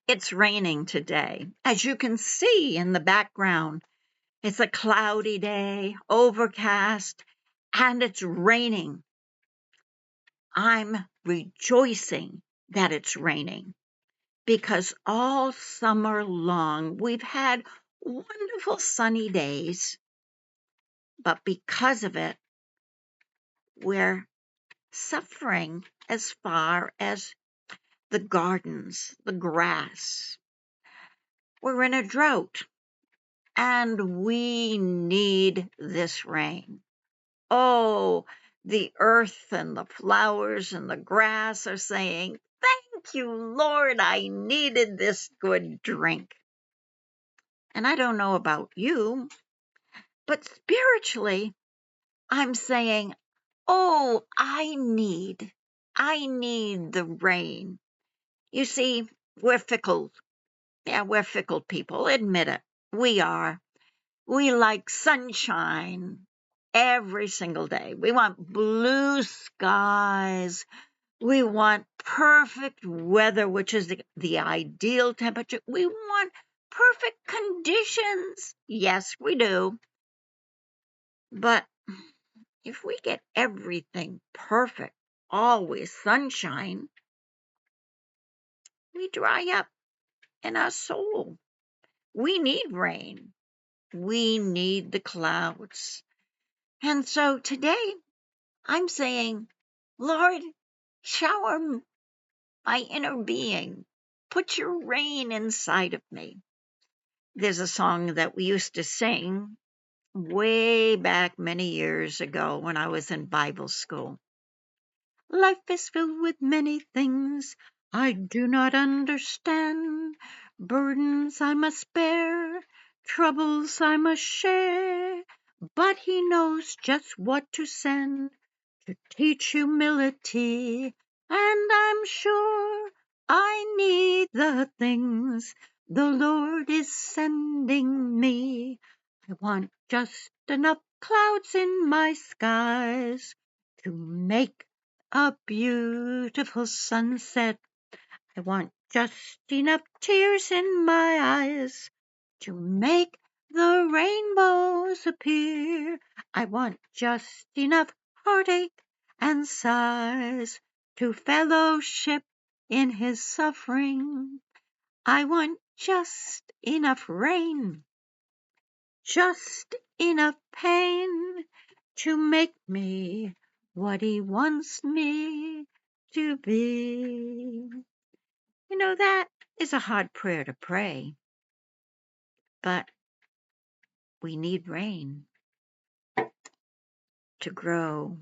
It's raining today. As you can see in the background, it's a cloudy day, overcast, and it's raining. I'm rejoicing that it's raining because all summer long we've had wonderful sunny days, but because of it, we're suffering as far as the gardens, the grass. We're in a drought and we need this rain. Oh, the earth and the flowers and the grass are saying, "Thank you, Lord, I needed this good drink." And I don't know about you, but spiritually, I'm saying, "Oh, I need the rain." You see, we're fickle. Yeah, we're fickle people. Admit it. We are. We like sunshine every single day. We want blue skies. We want perfect weather, which is the ideal temperature. We want perfect conditions. Yes, we do. But if we get everything perfect, always sunshine, we dry up in our soul. We need rain. We need the clouds. And so today I'm saying, Lord, shower my inner being. Put your rain inside of me. There's a song that we used to sing way back many years ago when I was in Bible school. Life is filled with many things I do not understand. Burdens I must bear, troubles I must share. But He knows just what to send to teach humility. And I'm sure I need the things the Lord is sending me. I want just enough clouds in my skies to make a beautiful sunset. I want just enough tears in my eyes to make the rainbows appear. I want just enough heartache and sighs to fellowship in His suffering. I want just enough rain, just enough pain to make me what He wants me to be. You know, that is a hard prayer to pray, but we need rain to grow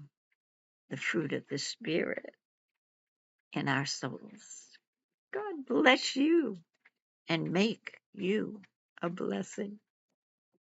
the fruit of the Spirit in our souls. God bless you and make you a blessing.